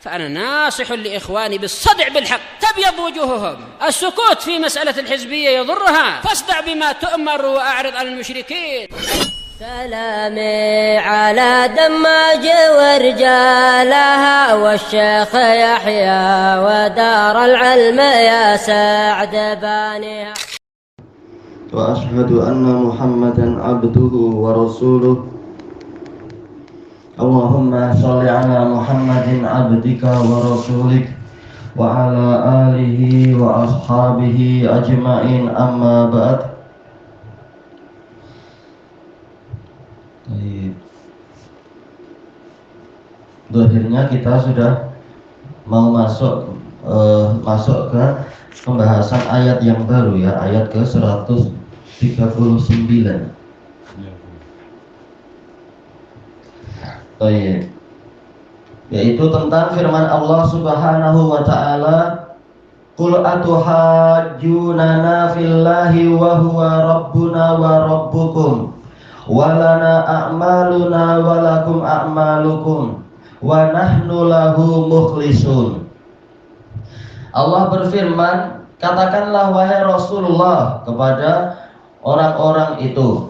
فأنا ناصح لإخواني بالصدع بالحق تبيض وجوههم. السكوت في مسألة الحزبية يضرها، فاصدع بما تؤمر وأعرض عن المشركين. سلامي على دماج ورجالها والشيخ يحيى ودار العلم يا سعد بانيها. وأشهد أن محمدا عبده ورسوله. اللهم صل على محمد عبدك ورسولك وعلى آله وأصحابه أجمعين أما بعد. Akhirnya kita sudah mau masuk ke pembahasan ayat yang baru ya, ayat ke 139. Yaitu tentang firman Allah Subhanahu wa taala, qul atuhajjunana fillahi wa huwa rabbuna wa rabbukum walana a'maluna walakum a'malukum wa nahnu lahu mukhlisun. Allah berfirman, katakanlah wahai Rasulullah kepada orang-orang itu,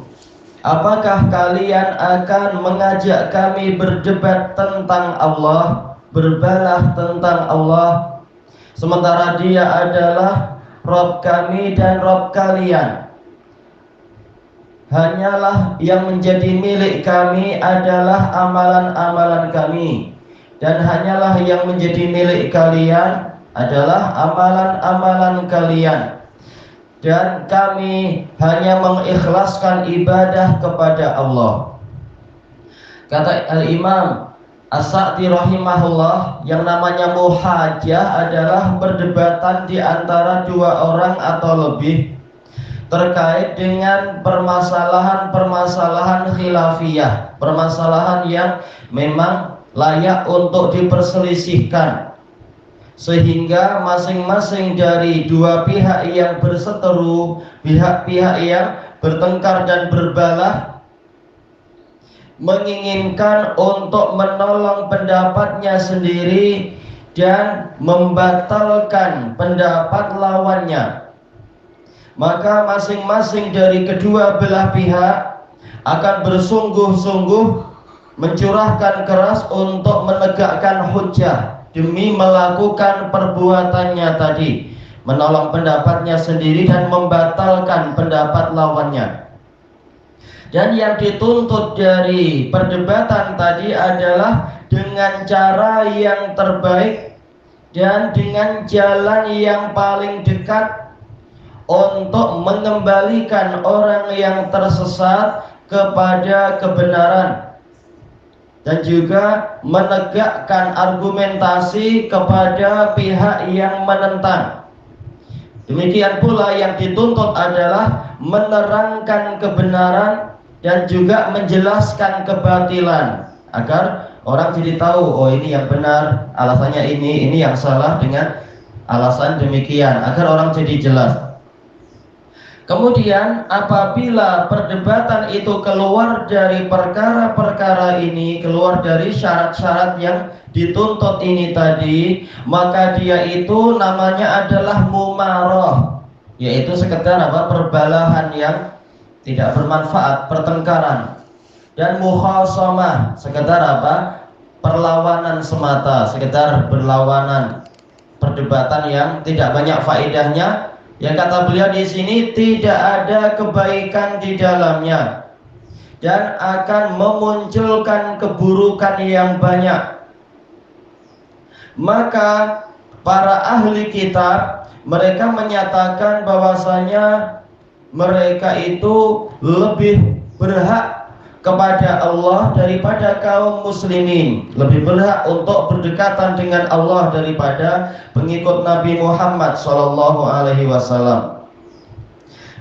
apakah kalian akan mengajak kami berdebat tentang Allah, berbalah tentang Allah, sementara Dia adalah Rabb kami dan Rabb kalian? Hanyalah yang menjadi milik kami adalah amalan-amalan kami, dan hanyalah yang menjadi milik kalian adalah amalan-amalan kalian, dan kami hanya mengikhlaskan ibadah kepada Allah. Kata Al-Imam As-Sa'di rahimahullah, yang namanya muhajah adalah perdebatan di antara dua orang atau lebih terkait dengan permasalahan-permasalahan khilafiyah, permasalahan yang memang layak untuk diperselisihkan, sehingga masing-masing dari dua pihak yang berseteru, pihak-pihak yang bertengkar dan berbalah, menginginkan untuk menolong pendapatnya sendiri dan membatalkan pendapat lawannya. Maka masing-masing dari kedua belah pihak akan bersungguh-sungguh mencurahkan keras untuk menegakkan hujjah demi melakukan perbuatannya tadi, menolong pendapatnya sendiri dan membatalkan pendapat lawannya. Dan yang dituntut dari perdebatan tadi adalah dengan cara yang terbaik dan dengan jalan yang paling dekat untuk mengembalikan orang yang tersesat kepada kebenaran, dan juga menegakkan argumentasi kepada pihak yang menentang. Demikian pula yang dituntut adalah menerangkan kebenaran dan juga menjelaskan kebatilan, agar orang jadi tahu, oh ini yang benar, alasannya ini yang salah dengan alasan demikian, agar orang jadi jelas. Kemudian apabila perdebatan itu keluar dari perkara-perkara ini, keluar dari syarat-syarat yang dituntut ini tadi, maka dia itu namanya adalah mumaroh, yaitu sekedar perbalahan yang tidak bermanfaat, pertengkaran. Dan mukhasomah, sekedar perlawanan semata, sekedar berlawanan, perdebatan yang tidak banyak faedahnya, yang kata beliau di sini tidak ada kebaikan di dalamnya dan akan memunculkan keburukan yang banyak. Maka para ahli kitab, mereka menyatakan bahwasanya mereka itu lebih berhak kepada Allah daripada kaum muslimin, lebih berhak untuk berdekatan dengan Allah daripada pengikut Nabi Muhammad SAW.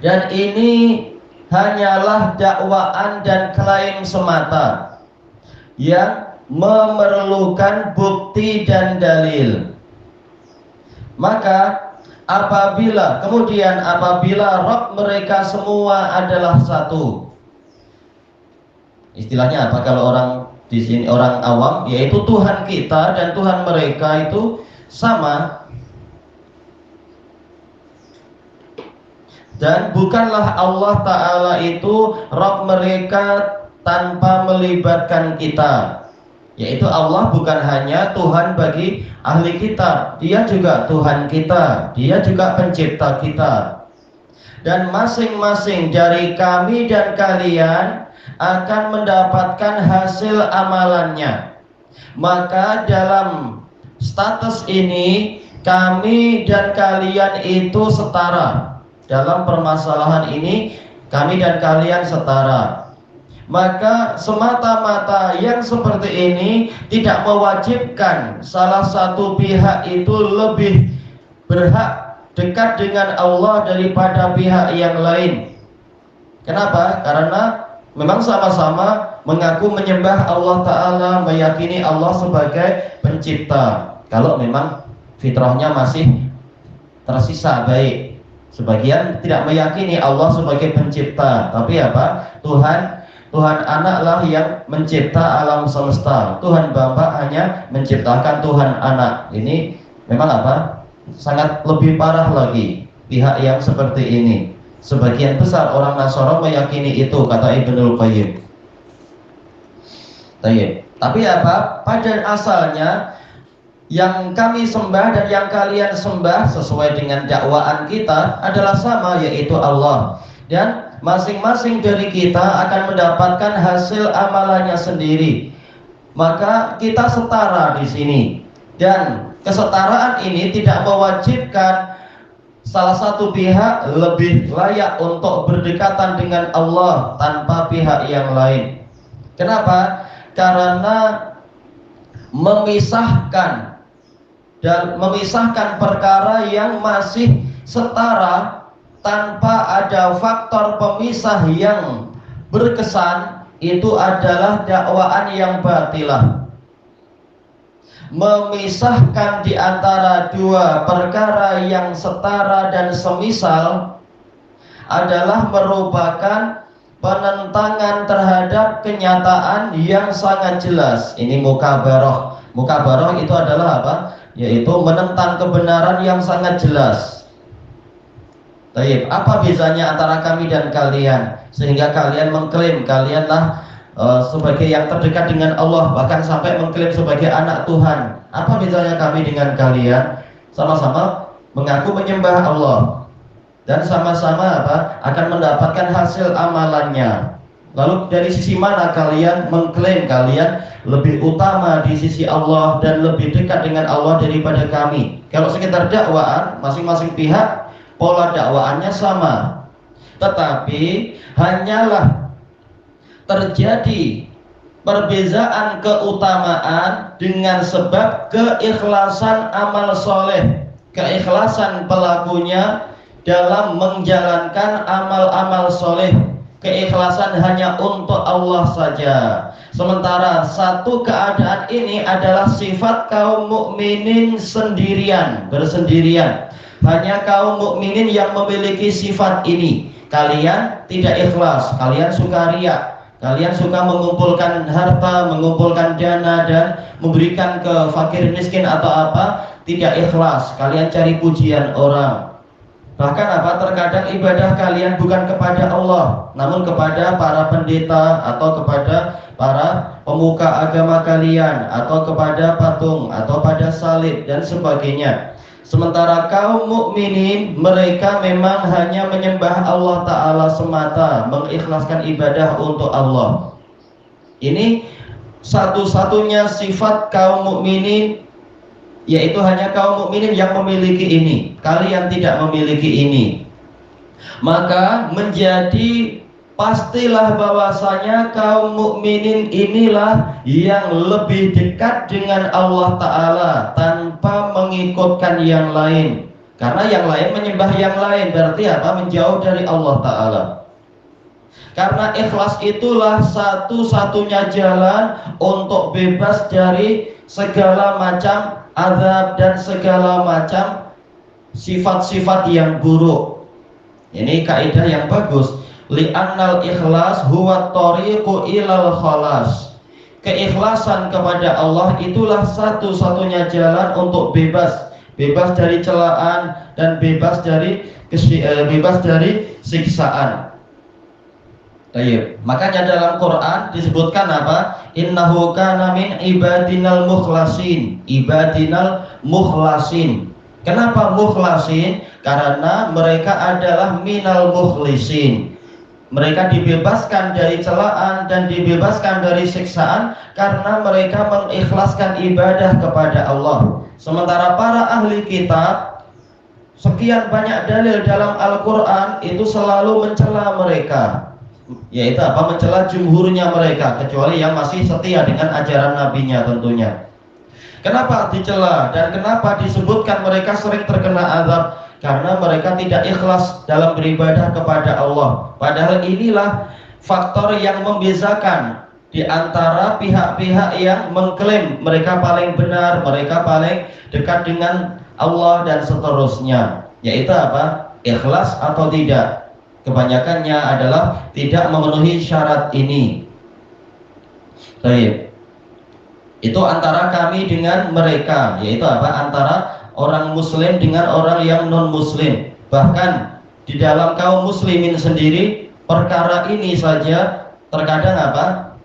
Dan ini hanyalah dakwaan dan klaim semata yang memerlukan bukti dan dalil. Maka apabila Rabb mereka semua adalah satu, istilahnya apa kalau orang di sini orang awam, yaitu Tuhan kita dan Tuhan mereka itu sama. Dan bukanlah Allah Ta'ala itu Rabb mereka tanpa melibatkan kita. Yaitu Allah bukan hanya Tuhan bagi ahli kitab, Dia juga Tuhan kita, Dia juga pencipta kita. Dan masing-masing dari kami dan kalian akan mendapatkan hasil amalannya. Maka dalam status ini kami dan kalian itu setara. Dalam permasalahan ini kami dan kalian setara. Maka semata-mata yang seperti ini tidak mewajibkan salah satu pihak itu lebih berhak dekat dengan Allah daripada pihak yang lain. Kenapa? Karena memang sama-sama mengaku menyembah Allah Ta'ala, meyakini Allah sebagai pencipta. Kalau memang fitrahnya masih tersisa baik. Sebagian tidak meyakini Allah sebagai pencipta, tapi apa? Tuhan anaklah yang mencipta alam semesta. Tuhan Bapa hanya menciptakan Tuhan anak. Ini memang apa? Sangat lebih parah lagi pihak yang seperti ini. Sebagian besar orang Nasara meyakini itu, kata Ibnul Qayyim. Tapi apa? Pada asalnya yang kami sembah dan yang kalian sembah sesuai dengan dakwaan kita adalah sama, yaitu Allah. Dan masing-masing dari kita akan mendapatkan hasil amalannya sendiri. Maka kita setara di sini. Dan kesetaraan ini tidak mewajibkan salah satu pihak lebih layak untuk berdekatan dengan Allah tanpa pihak yang lain. Kenapa? Karena memisahkan perkara yang masih setara tanpa ada faktor pemisah yang berkesan, itu adalah dakwaan yang batilah. Memisahkan di antara dua perkara yang setara dan semisal adalah merupakan penentangan terhadap kenyataan yang sangat jelas. Ini mukabarah. Mukabarah itu adalah apa? Yaitu menentang kebenaran yang sangat jelas. Baik, apa bezanya antara kami dan kalian sehingga kalian mengklaim kalianlah sebagai yang terdekat dengan Allah, bahkan sampai mengklaim sebagai anak Tuhan? Apa bezanya kami dengan kalian? Sama-sama mengaku menyembah Allah dan sama-sama apa? Akan mendapatkan hasil amalannya. Lalu dari sisi mana kalian mengklaim kalian lebih utama di sisi Allah dan lebih dekat dengan Allah daripada kami? Kalau sekitar dakwaan, masing-masing pihak pola dakwaannya sama, tetapi hanyalah terjadi perbezaan keutamaan dengan sebab keikhlasan amal soleh, keikhlasan pelakunya dalam menjalankan amal-amal soleh. Keikhlasan hanya untuk Allah saja. Sementara satu keadaan ini adalah sifat kaum mukminin bersendirian. Hanya kaum mukminin yang memiliki sifat ini. Kalian tidak ikhlas, kalian suka riya, kalian suka mengumpulkan harta, mengumpulkan dana dan memberikan ke fakir miskin atau apa, tidak ikhlas. Kalian cari pujian orang. Bahkan apa? Terkadang ibadah kalian bukan kepada Allah, namun kepada para pendeta atau kepada para pemuka agama kalian, atau kepada patung atau pada salib dan sebagainya. Sementara kaum mukminin mereka memang hanya menyembah Allah Ta'ala semata, mengikhlaskan ibadah untuk Allah. Ini satu-satunya sifat kaum mukminin, yaitu hanya kaum mukminin yang memiliki ini. Kalian tidak memiliki ini. Maka menjadi pastilah bahwasanya kaum mukminin inilah yang lebih dekat dengan Allah Ta'ala tanpa mengikutkan yang lain. Karena yang lain menyembah yang lain, berarti apa? Menjauh dari Allah Ta'ala. Karena ikhlas itulah satu-satunya jalan untuk bebas dari segala macam azab dan segala macam sifat-sifat yang buruk. Ini kaidah yang bagus. Li'annal ikhlas huwa tariqu ilal khalas. keikhlasan kepada Allah itulah satu-satunya jalan untuk bebas dari celaan dan bebas dari siksaan. Baik. Makanya dalam Quran disebutkan apa? Innahu kana min ibadinal mukhlasin. Kenapa mukhlasin? Karena mereka adalah minal mukhlisin. Mereka dibebaskan dari celaan dan dibebaskan dari siksaan karena mereka mengikhlaskan ibadah kepada Allah. Sementara para ahli kitab, sekian banyak dalil dalam Al-Quran itu selalu mencela mereka, yaitu apa? Mencela jumhurnya mereka, kecuali yang masih setia dengan ajaran nabinya tentunya. Kenapa dicela dan kenapa disebutkan mereka sering terkena azab? Karena mereka tidak ikhlas dalam beribadah kepada Allah. Padahal inilah faktor yang membezakan di antara pihak-pihak yang mengklaim mereka paling benar, mereka paling dekat dengan Allah dan seterusnya, yaitu apa? Ikhlas atau tidak. Kebanyakannya adalah tidak memenuhi syarat ini. Baik. Itu antara kami dengan mereka, yaitu apa? Antara orang muslim dengan orang yang non muslim. Bahkan di dalam kaum muslimin sendiri, perkara ini saja terkadang apa?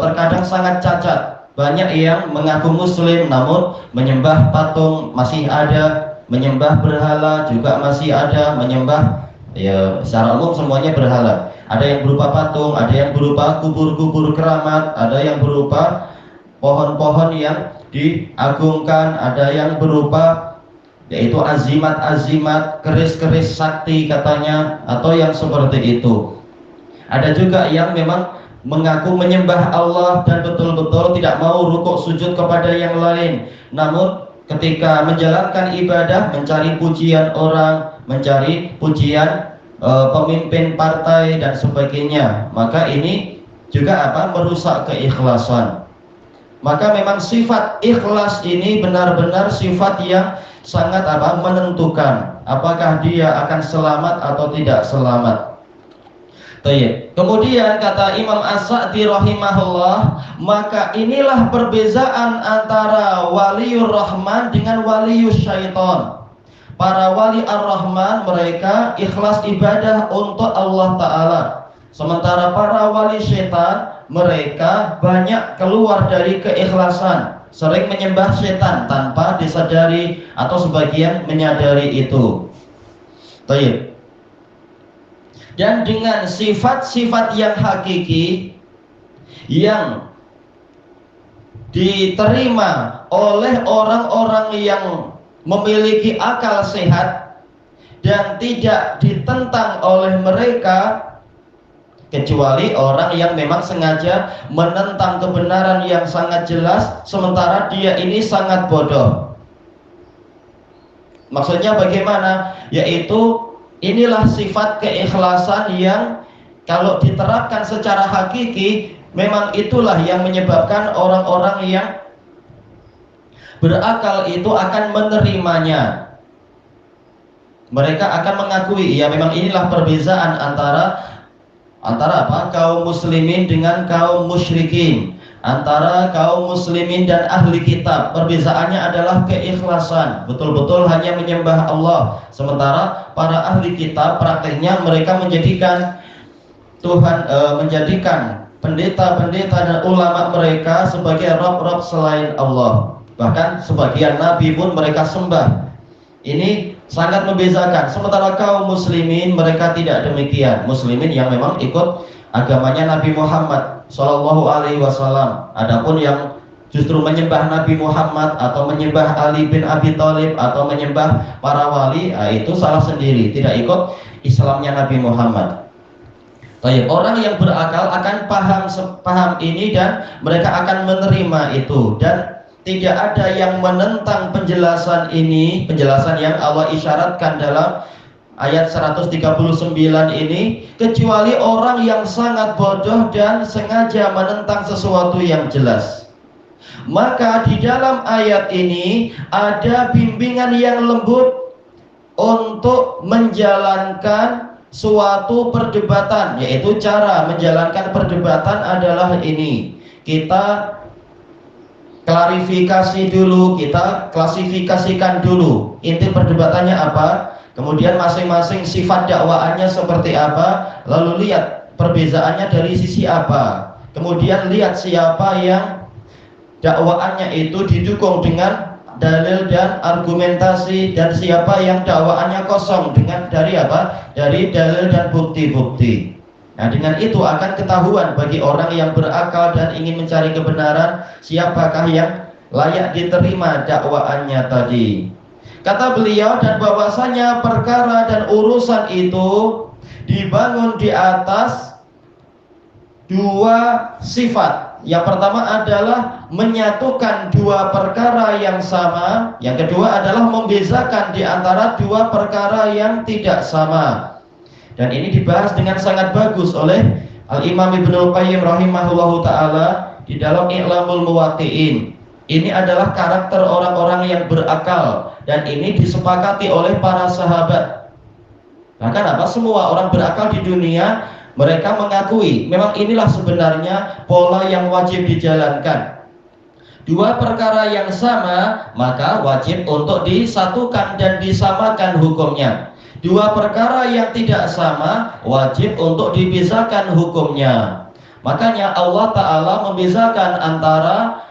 Terkadang sangat cacat. Banyak yang mengaku muslim namun menyembah patung masih ada, menyembah berhala juga masih ada, menyembah ya secara umum semuanya berhala. Ada yang berupa patung, ada yang berupa kubur-kubur keramat, ada yang berupa pohon-pohon yang diagungkan, ada yang berupa yaitu azimat-azimat, keris-keris sakti katanya, atau yang seperti itu. Ada juga yang memang mengaku menyembah Allah dan betul-betul tidak mau rukuk sujud kepada yang lain, namun ketika menjalankan ibadah mencari pujian orang, mencari pujian pemimpin partai dan sebagainya, maka ini juga apa? Merusak keikhlasan. Maka memang sifat ikhlas ini benar-benar sifat yang sangat apa? Menentukan apakah dia akan selamat atau tidak selamat. Baik. Kemudian kata Imam As-Sa'di rahimahullah, maka inilah perbezaan antara waliur rahman dengan walius syaitan. Para wali ar-Rahman mereka ikhlas ibadah untuk Allah Ta'ala. Sementara para wali syaitan mereka banyak keluar dari keikhlasan, sering menyembah setan tanpa disadari atau sebagian menyadari itu. Baik. Dan dengan sifat-sifat yang hakiki yang diterima oleh orang-orang yang memiliki akal sehat dan tidak ditentang oleh mereka, kecuali orang yang memang sengaja menentang kebenaran yang sangat jelas sementara dia ini sangat bodoh. Maksudnya bagaimana? Yaitu inilah sifat keikhlasan yang kalau diterapkan secara hakiki memang itulah yang menyebabkan orang-orang yang berakal itu akan menerimanya. Mereka akan mengakui, ya memang inilah perbezaan antara apa? Kaum muslimin dengan kaum musyrikin, antara kaum muslimin dan ahli kitab. Perbezaannya adalah keikhlasan, betul-betul hanya menyembah Allah. Sementara para ahli kitab prakteknya mereka menjadikan Tuhan, menjadikan pendeta-pendeta dan ulama mereka sebagai rob-rob selain Allah. Bahkan sebagian nabi pun mereka sembah. Ini sangat membezakan. Sementara kaum muslimin mereka tidak demikian. Muslimin yang memang ikut agamanya Nabi Muhammad Shallallahu Alaihi Wasallam. Adapun yang justru menyembah Nabi Muhammad atau menyembah Ali bin Abi Thalib atau menyembah para wali, itu salah sendiri, tidak ikut Islamnya Nabi Muhammad. Baik, orang yang berakal akan paham ini dan mereka akan menerima itu, dan tidak ada yang menentang penjelasan ini, penjelasan yang Allah isyaratkan dalam ayat 139 ini, kecuali orang yang sangat bodoh dan sengaja menentang sesuatu yang jelas. Maka di dalam ayat ini ada bimbingan yang lembut untuk menjalankan suatu perdebatan, yaitu cara menjalankan perdebatan adalah ini. kita klarifikasi dulu, kita klasifikasikan dulu inti perdebatannya apa, kemudian masing-masing sifat dakwaannya seperti apa, lalu lihat perbezaannya dari sisi apa, kemudian lihat siapa yang dakwaannya itu didukung dengan dalil dan argumentasi, dan siapa yang dakwaannya kosong dari apa? Dari dalil dan bukti-bukti. Nah, dengan itu akan ketahuan bagi orang yang berakal dan ingin mencari kebenaran, siapakah yang layak diterima dakwaannya tadi. Kata beliau, dan bahwasanya perkara dan urusan itu dibangun di atas dua sifat. Yang pertama adalah menyatukan dua perkara yang sama. Yang kedua adalah membezakan di antara dua perkara yang tidak sama. Dan ini dibahas dengan sangat bagus oleh Al-Imam Ibnul Qayyim rahimahullahu ta'ala di dalam I'lamul Muwaqqi'in. Ini adalah karakter orang-orang yang berakal, dan ini disepakati oleh para sahabat. Bahkan semua orang berakal di dunia, mereka mengakui memang inilah sebenarnya pola yang wajib dijalankan. Dua perkara yang sama, maka wajib untuk disatukan dan disamakan hukumnya. Dua perkara yang tidak sama, wajib untuk dipisahkan hukumnya. Makanya Allah Ta'ala membezakan antara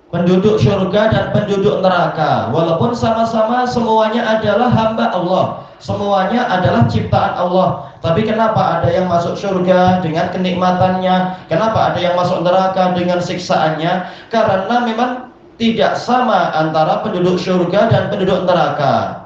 penduduk surga dan penduduk neraka. Walaupun sama-sama semuanya adalah hamba Allah, semuanya adalah ciptaan Allah. Tapi kenapa ada yang masuk surga dengan kenikmatannya, kenapa ada yang masuk neraka dengan siksaannya? Karena memang tidak sama antara penduduk surga dan penduduk neraka.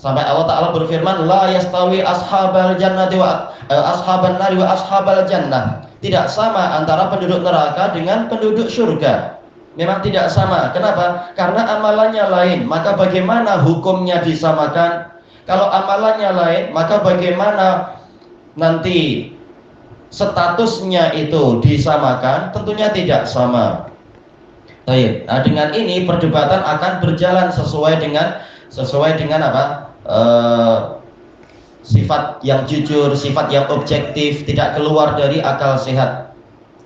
Sampai Allah Ta'ala berfirman, la yastawi ashabal jannati wa ashaban nari wa ashabal jannah. Tidak sama antara penduduk neraka dengan penduduk surga. Memang tidak sama. Kenapa? Karena amalannya lain. Maka bagaimana hukumnya disamakan? Kalau amalannya lain, maka bagaimana nanti statusnya itu disamakan? Tentunya tidak sama. Baik. Nah, dengan ini perdebatan akan berjalan sesuai dengan apa? Sifat yang jujur, sifat yang objektif, tidak keluar dari akal sehat.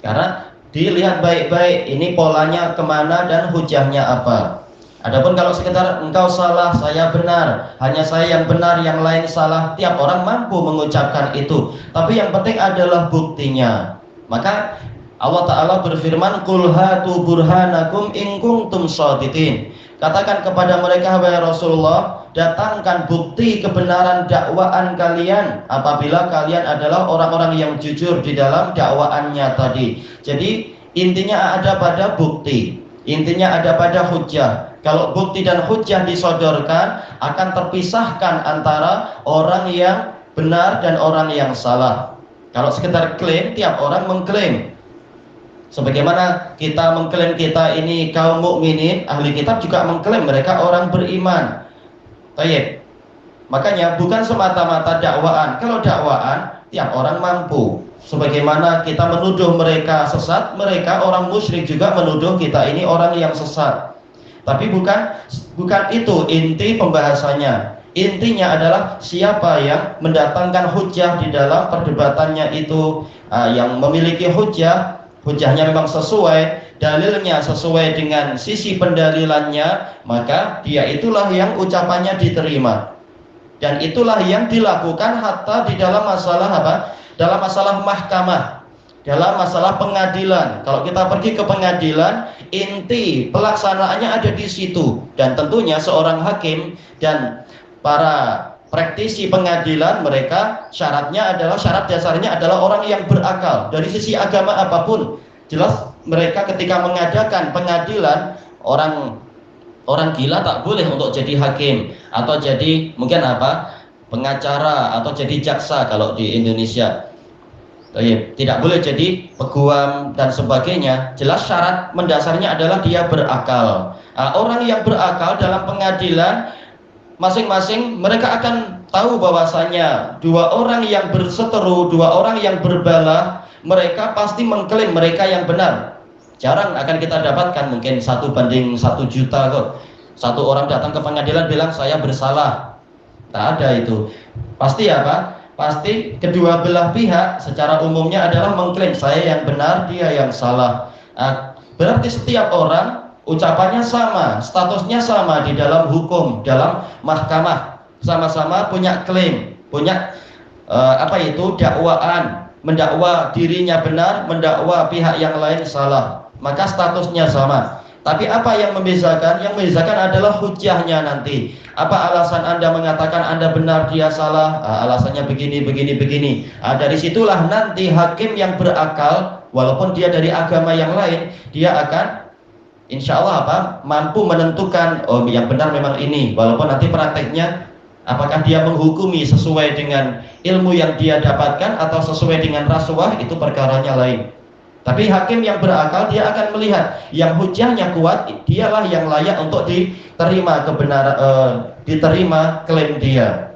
Karena dilihat baik-baik ini polanya kemana dan hujahnya apa. Adapun kalau sekedar engkau salah, saya benar, hanya saya yang benar, yang lain salah, tiap orang mampu mengucapkan itu. Tapi yang penting adalah buktinya. Maka Allah Ta'ala berfirman, qul hatu burhanakum in kuntum shadiqin. Katakan kepada mereka, wahai Rasulullah, datangkan bukti kebenaran dakwaan kalian apabila kalian adalah orang-orang yang jujur di dalam dakwaannya tadi. Jadi intinya ada pada bukti, intinya ada pada hujjah. Kalau bukti dan hujjah disodorkan, akan terpisahkan antara orang yang benar dan orang yang salah. Kalau sekedar klaim, tiap orang mengklaim. Sebagaimana kita mengklaim kita ini kaum mukminin, ahli kitab juga mengklaim mereka orang beriman. Baik. Makanya bukan semata-mata dakwaan. Kalau dakwaan, tiap orang mampu. Sebagaimana kita menuduh mereka sesat, mereka orang musyrik juga menuduh kita ini orang yang sesat. Tapi bukan itu inti pembahasannya. Intinya adalah siapa yang mendatangkan hujjah di dalam perdebatannya itu, yang memiliki hujjah. Hujahnya memang sesuai, dalilnya sesuai dengan sisi pendalilannya, maka dia itulah yang ucapannya diterima. Dan itulah yang dilakukan hatta di dalam masalah apa? Dalam masalah mahkamah, dalam masalah pengadilan. Kalau kita pergi ke pengadilan, inti pelaksanaannya ada di situ. Dan tentunya seorang hakim dan para praktisi pengadilan, mereka syarat dasarnya adalah orang yang berakal dari sisi agama apapun. Jelas mereka ketika mengadakan pengadilan, orang gila tak boleh untuk jadi hakim atau jadi mungkin pengacara atau jadi jaksa kalau di Indonesia. Tidak boleh jadi peguam dan sebagainya. Jelas syarat mendasarnya adalah dia berakal. Orang yang berakal dalam pengadilan, masing-masing mereka akan tahu bahwasanya dua orang yang berseteru, dua orang yang berbalah, mereka pasti mengklaim mereka yang benar. Jarang akan kita dapatkan mungkin 1:1 juta kok. Satu orang datang ke pengadilan bilang saya bersalah. Tak ada itu. Pasti Pasti kedua belah pihak secara umumnya adalah mengklaim saya yang benar, dia yang salah. Berarti setiap orang ucapannya sama, statusnya sama di dalam hukum, dalam mahkamah, sama-sama punya klaim, punya dakwaan, mendakwa dirinya benar, mendakwa pihak yang lain salah, maka statusnya sama. Tapi apa yang membedakan? Yang membedakan adalah hujahnya nanti. Apa alasan Anda mengatakan Anda benar, dia salah? Alasannya begini, begini, begini. Dari situlah nanti hakim yang berakal, walaupun dia dari agama yang lain, dia akan insya Allah mampu menentukan, oh yang benar memang ini. Walaupun nanti prakteknya apakah dia menghukumi sesuai dengan ilmu yang dia dapatkan atau sesuai dengan rasuah, itu perkaranya lain. Tapi hakim yang berakal, dia akan melihat yang hujahnya kuat, dialah yang layak untuk diterima diterima klaim dia.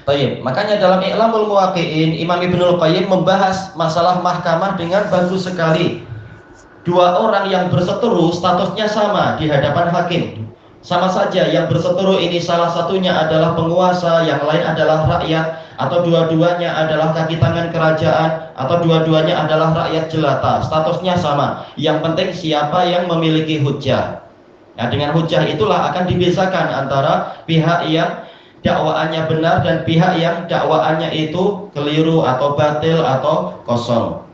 Baik, makanya dalam I'lamul Muwaqqi'in, Imam Ibnul Qayyim membahas masalah mahkamah dengan bagus sekali. Dua orang yang berseteru statusnya sama di hadapan hakim. Sama saja, yang berseteru ini salah satunya adalah penguasa, yang lain adalah rakyat, atau dua-duanya adalah kaki tangan kerajaan, atau dua-duanya adalah rakyat jelata. Statusnya sama. Yang penting siapa yang memiliki hujjah. Nah, dengan hujjah itulah akan dibedakan antara pihak yang dakwaannya benar dan pihak yang dakwaannya itu keliru atau batil atau kosong.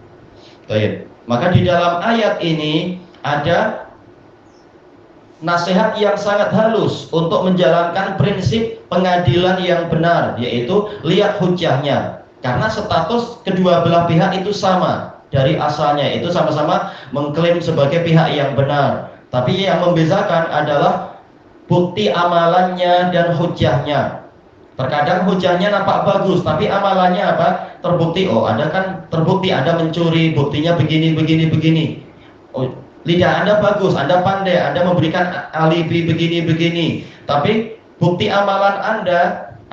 Baik. Maka di dalam ayat ini ada nasihat yang sangat halus untuk menjalankan prinsip pengadilan yang benar, yaitu lihat hujahnya. Karena status kedua belah pihak itu sama dari asalnya, itu sama-sama mengklaim sebagai pihak yang benar. Tapi yang membedakan adalah bukti amalannya dan hujahnya. Terkadang hujahnya nampak bagus, tapi amalannya apa? Terbukti, oh Anda kan terbukti Anda mencuri, buktinya begini, begini, begini. Oh, lidah Anda bagus, Anda pandai, Anda memberikan alibi begini-begini. Tapi bukti amalan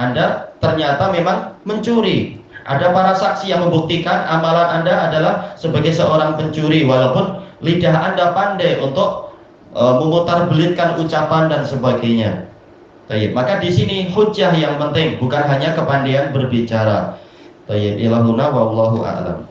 Anda ternyata memang mencuri. Ada para saksi yang membuktikan amalan Anda adalah sebagai seorang pencuri, walaupun lidah Anda pandai untuk memutarbelitkan ucapan dan sebagainya. Baik, maka di sini hujjah yang penting, bukan hanya kepandaian berbicara. Baik, ilahuna wallahu a'lam.